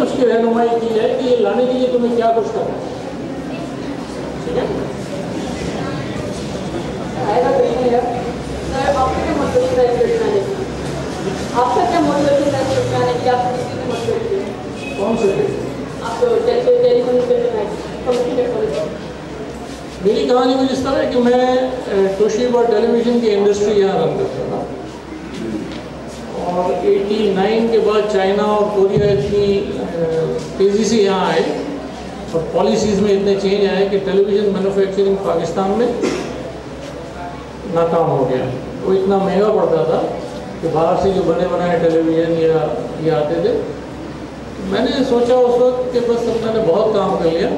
उसकी रहनुमाई की है कि ये लाने के लिए तुम्हें क्या कुछ करना है, ठीक है? आएगा सर, आपका क्या मतलब है इवेंट मैनेजमेंट? आपका क्या मोटिवेशन है इवेंट मैनेजमेंट की? आप किसी को मोटिवेट हैं? कौन से आप टेलीकम्युनिकेशन टेक्नोलॉजी। मेरी कहानी कुछ इस तरह है कि मैं तोशिबा टेलीविज़न की इंडस्ट्री यहाँ रन करता था, और 89 के बाद चाइना और कोरिया इतनी तेज़ी से यहाँ आए और पॉलिसीज़ में इतने चेंज आए कि टेलीविज़न मैन्युफैक्चरिंग पाकिस्तान में नाकाम हो गया। वो इतना महंगा पड़ता था कि बाहर से जो बने बनाए टेलीविज़न या ये आते थे। मैंने सोचा उस वक्त कि बस अब मैंने बहुत काम कर लिया,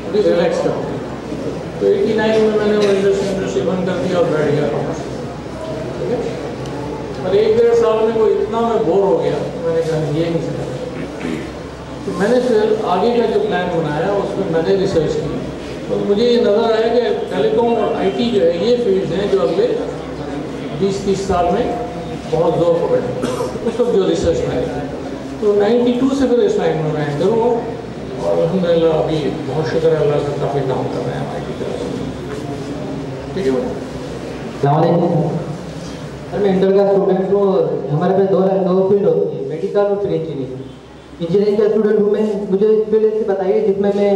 अभी रिलैक्स करते हैं। तो 89 में मैंने वो इंडस्ट्री बंद कर दिया और बैठ गया, ठीक है? और 1-1.5 साल में वो इतना मैं बोर हो गया, मैंने कहा ये नहीं सकता। तो मैंने फिर आगे का जो प्लान बनाया उसमें मैंने रिसर्च की, तो मुझे ये नज़र आया कि टेलीकॉम और IT जो है ये फील्ड्स हैं जो अगले 20-30 साल में बहुत ज़ोर पकड़े। उस वक्त जो रिसर्च मैंने की, तो 92 से फिर इस लाइन में मैं एंटर हुआ, और अल्हम्दुलिल्लाह अभी बहुत शुक्र है अल्लाह का, काफ़ी काम कर रहे हैं IT की तरफ से, ठीक है? सर मैं इंटर का स्टूडेंट हूँ। हमारे पास दो फील्ड होती है, मेडिकल और फिर इंजीनियरिंग। इंजीनियरिंग का स्टूडेंट हूँ मैं, मुझे इस फील्ड ऐसी बताइए जिसमें मैं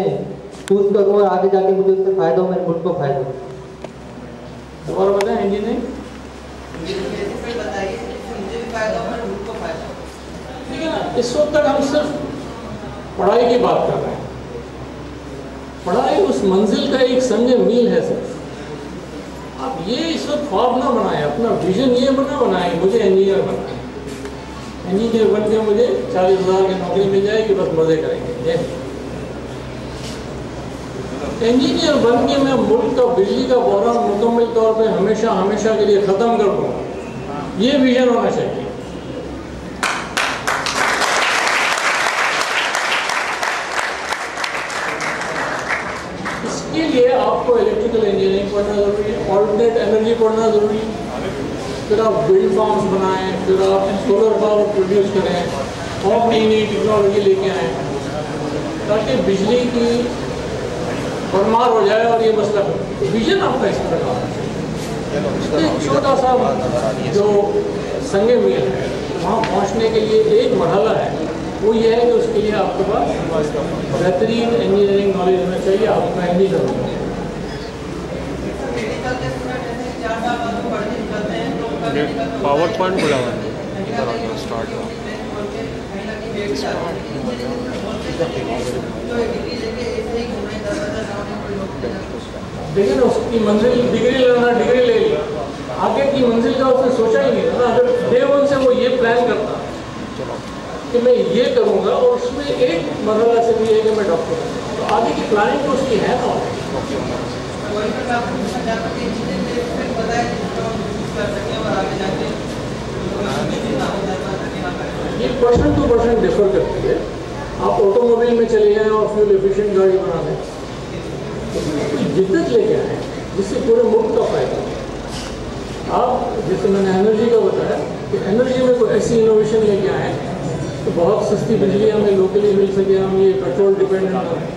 चूज करूँ और आगे जाके मुझे उससे फ़ायदा हो, मेरे मुल्क को फ़ायदा हो। दोबारा बताएं, इंजीनियरिंग ठीक है ना? इस वक्त तक हम सिर्फ पढ़ाई की बात कर रहे हैं। पढ़ाई उस मंजिल का एक संग मील है सिर्फ। आप ये इस वक्त ख्वाब ना बनाएं, अपना विजन ये बनाएं मुझे इंजीनियर बनना है, इंजीनियर बन के मुझे 40,000 की नौकरी मिल जाएगी, बस मज़े करेंगे। इंजीनियर बन के मैं मुल्क का बिजली का बहरान मुकम्मल तौर पे हमेशा के लिए ख़त्म कर दूँगा, ये विजन होना चाहिए। इसके लिए आपको इलेक्ट्रिकल इंजीनियरिंग पढ़ना ज़रूरी है, ऑल्टरनेट एनर्जी पढ़ना ज़रूरी है, फिर आप विंड फार्म्स बनाएं, फिर आप सोलर पावर प्रोड्यूस करें, और नई टेक्नोलॉजी लेके आएँ ताकि बिजली की भरमार हो जाए और ये मसला विजन आपका इस तरह का। एक छोटा सा जो संग मील है वहाँ पहुँचने के लिए एक मरहला है, वो ये है कि उसके लिए आपके पास बेहतरीन इंजीनियरिंग नॉलेज होना चाहिए, आपका इंजीनियर होना चाहिए। पावर पॉइंट खुला हुआ है स्टार्ट देखिए ना, उसकी मंजिल डिग्री लेना, डिग्री ले ली, आगे की मंजिल का उसने सोचा ही नहीं था ना। अगर डे वन से वो ये प्लान करता कि मैं ये करूँगा और उसमें एक मरहला से भी है कि मैं डॉक्टर हूँ, तो आगे की प्लानिंग तो उसकी है ना। ये पर्सन टू पर्सन डिफर करती है। आप ऑटोमोबाइल में चले जाएँ और फ्यूल एफिशिएंट गाड़ी बना दें, तो कोई जिद्दत लेके आए जिससे पूरे मुल्क का फायदा। आप जैसे मैंने एनर्जी का बताया कि एनर्जी में कोई ऐसी इनोवेशन लेके आए तो बहुत सस्ती बिजली हमें लोकली मिल सके, हम ये पेट्रोल डिपेंडेंट ना हैं।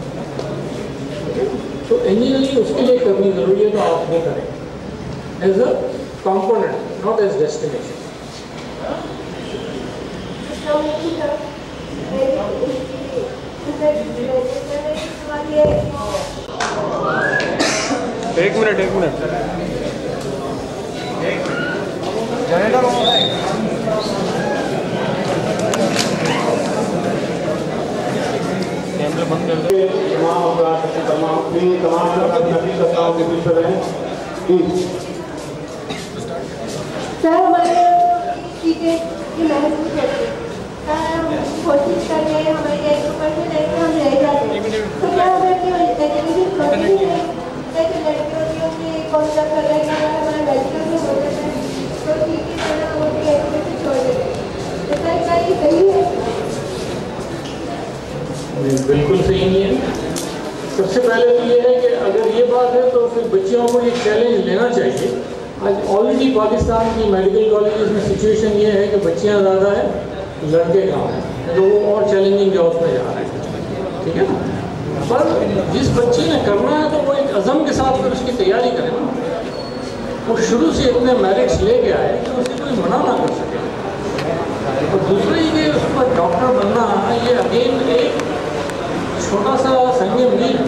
तो इंजीनियरिंग उसके लिए करनी ज़रूरी है, तो आप वो करें as a component, not as destination. एक मिनट जनरेटर कैमरे बंद कर दे। सर हमारे चीज़ें की महसूस होती है, हम कोशिश कर रहे हैं, हमारी 1% लेकर हम रह जाते हैं। तो क्या हमें कि एजुकेशन प्रोसेस है, जैसे लड़कियों की कौन सा कर रहे हैं, हमारे लड़कियों में हो जाता है, तो ठीक है सर हम अपनी एजुकेशन छोड़ देते हैं। तो सर क्या ये सही है? बिल्कुल सही नहीं है। सबसे पहले तो ये है कि अगर ये बात है तो फिर बच्चियों को ये चैलेंज लेना चाहिए। आज ऑलरेडी पाकिस्तान की मेडिकल कॉलेजेस में सिचुएशन ये है कि बच्चियां ज़्यादा है लड़के काम है, तो वो और चैलेंजिंग जॉब्स में जा रहे हैं, ठीक है ना। पर जिस बच्चे ने करना है तो वो एक अज़म के साथ फिर उसकी तैयारी करे ना, वो शुरू से इतने मेरिट्स लेके आए कि उसे कोई मना ना कर सके। और दूसरा ये उसका डॉक्टर बनना, ये अगेन एक छोटा सा संयम नहीं है,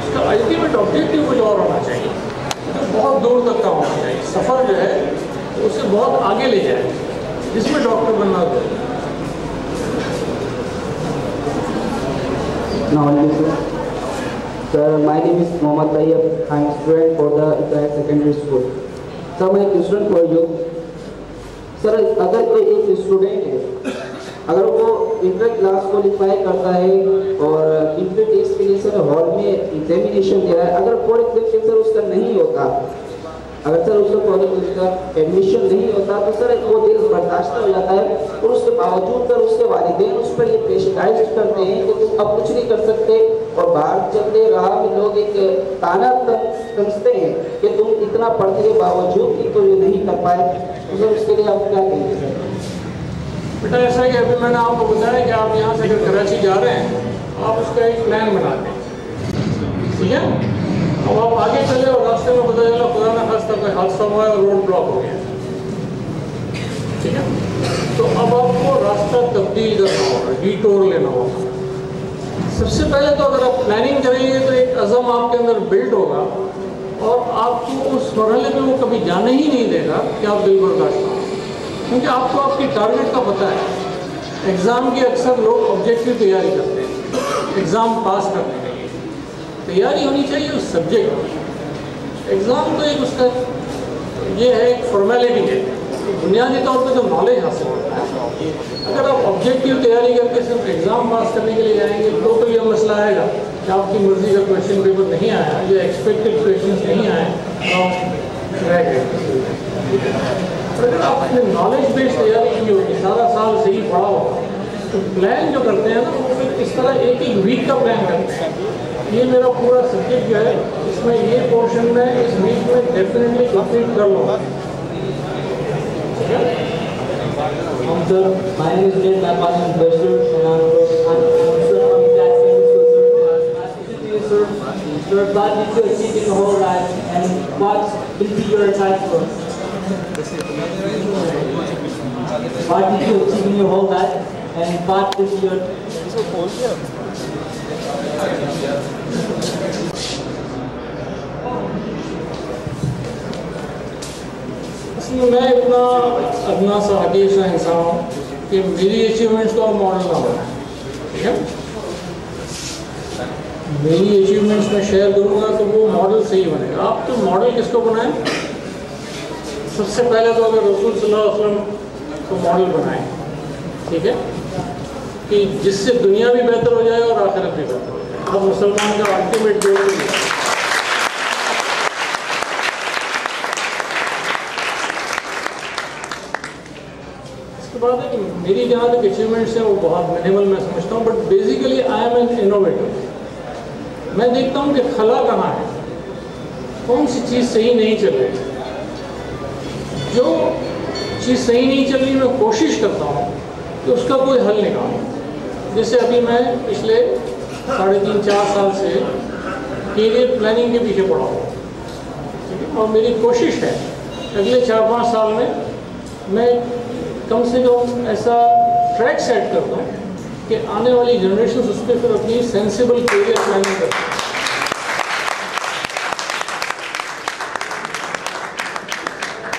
उसका अल्टीमेट ऑब्जेक्टिव कुछ और होना चाहिए, तो बहुत दूर तक का होना चाहिए। सफ़र जो है उसे बहुत आगे ले जाए, जिसमें डॉक्टर बनना जरूरी है। Sir, my name is Mohammad Tayyab. I am a student for the Iqra Secondary School. Sir, मैं क्वेश्चन for you. Sir, अगर कोई एक स्टूडेंट है, अगर वो इंटर क्लास क्वालिफाई करता है और इंटर टेस्ट के लिए सर हॉल में एग्जामिनेशन दे रहा है, अगर फॉर एग्जाम्पल सर उसका नहीं होता, अगर सर उसका कॉलेज उसका एडमिशन नहीं होता तो सर वो दिल बर्दाश्त हो जाता है, और उसके बावजूद सर उसके वालिदैन उस पर ये प्रेशराइज करते हैं कि तुम अब कुछ नहीं कर सकते, और बाहर चलते राह में लोग एक ताना समझते हैं कि तुम इतना पढ़ने के बावजूद भी तो ये नहीं कर पाए, तो सर उसके लिए आप क्या कहेंगे? बेटा ऐसा है कि अभी मैंने आपको बताया कि आप यहाँ से अगर कराची जा रहे हैं, आप उसका एक प्लान बनाते हैं, ठीक है। अब आप आगे चले और रास्ते में पता चला खुदा ना खास्ता कोई हादसा हुआ है और रोड ब्लॉक हो गया, ठीक है। तो अब आपको रास्ता तब्दील करना होगा, डिटोर लेना होगा। सबसे पहले तो अगर आप प्लानिंग करेंगे तो एक अज़म आपके अंदर बिल्ड होगा, और आपको उस मरहले में वो कभी जाने ही नहीं देगा कि आप दिल बर्दाश्त ना, क्योंकि आपको आपकी टारगेट का पता है। एग्ज़ाम की अक्सर लोग ऑब्जेक्टिव तैयारी करते हैं, एग्ज़ाम पास करने के लिए तैयारी होनी चाहिए उस सब्जेक्ट की। एग्ज़ाम तो एक उसका ये है, एक फॉर्मेलिटी है, बुनियादी तौर पे तो नॉलेज हासिल होता है। अगर आप ऑब्जेक्टिव तैयारी करके सिर्फ एग्ज़ाम पास करने के लिए जाएंगे तो यह मसला आएगा कि आपकी मर्ज़ी का क्वेश्चन पेपर नहीं आया या एक्सपेक्टेड क्वेश्चन नहीं आए तो आप रह गए। अगर आपने नॉलेज बेस्ड तैयारी की होगी, सारा साल सही पढ़ा होगा, तो प्लान जो करते हैं ना वो फिर इस तरह एक एक वीक का प्लान करते हैं। ये मेरा पूरा सब्जेक्ट जो है इसमें ये पोर्शन में इस वीक में डेफिनेटली कंप्लीट कर लूँगा। Sir, my name is Jay Lapal, investor, and I'm sir from Iqra Secondary School. Sir, what did you achieve in your whole life, and what will be your advice for us? What did you achieve in your whole life, and what will be your? मैं इतना अदना सा हकीर सा इंसान हूँ कि मेरी achievements को मॉडल ना बनाए, ठीक है। मेरी अचीवमेंट्स में शेयर करूँगा तो वो मॉडल सही बनेगा। आप तो मॉडल किसको बनाएं? सबसे पहले तो अगर रसूल सल्लल्लाहु अलैहि वसल्लम को मॉडल बनाएं, ठीक है, कि जिससे दुनिया भी बेहतर हो जाए और आखिरत भी बेहतर हो जाए। अब मुसलमान का अल्टीमेट गोल है। बात है कि मेरी जहाँ तक अचीवमेंट्स हैं वो बहुत मिनिमल मैं समझता हूँ, but basically I am N innovator. मैं देखता हूँ कि खला कहाँ है, कौन सी चीज़ सही नहीं चल रही, जो चीज़ सही नहीं चल रही मैं कोशिश करता हूँ कि उसका कोई हल निकालूँ। जैसे अभी मैं पिछले 3.5-4 साल से करियर प्लानिंग के पीछे पड़ा हूँ, ठीक है, और मेरी कोशिश है अगले 4-5 साल में मैं कम से कम ऐसा ट्रैक सेट करता हूँ कि आने वाली जनरेशन उस पर फिर अपनी सेंसिबल करियर प्लानिंग करती है।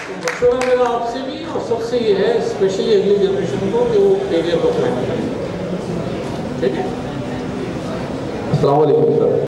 तो मशवरा मेरा आपसे भी और सबसे ये है, स्पेशली अगली जनरेशन को, कि वो करियर को प्लान करें, ठीक है। अस्सलाम वालेकुम सर।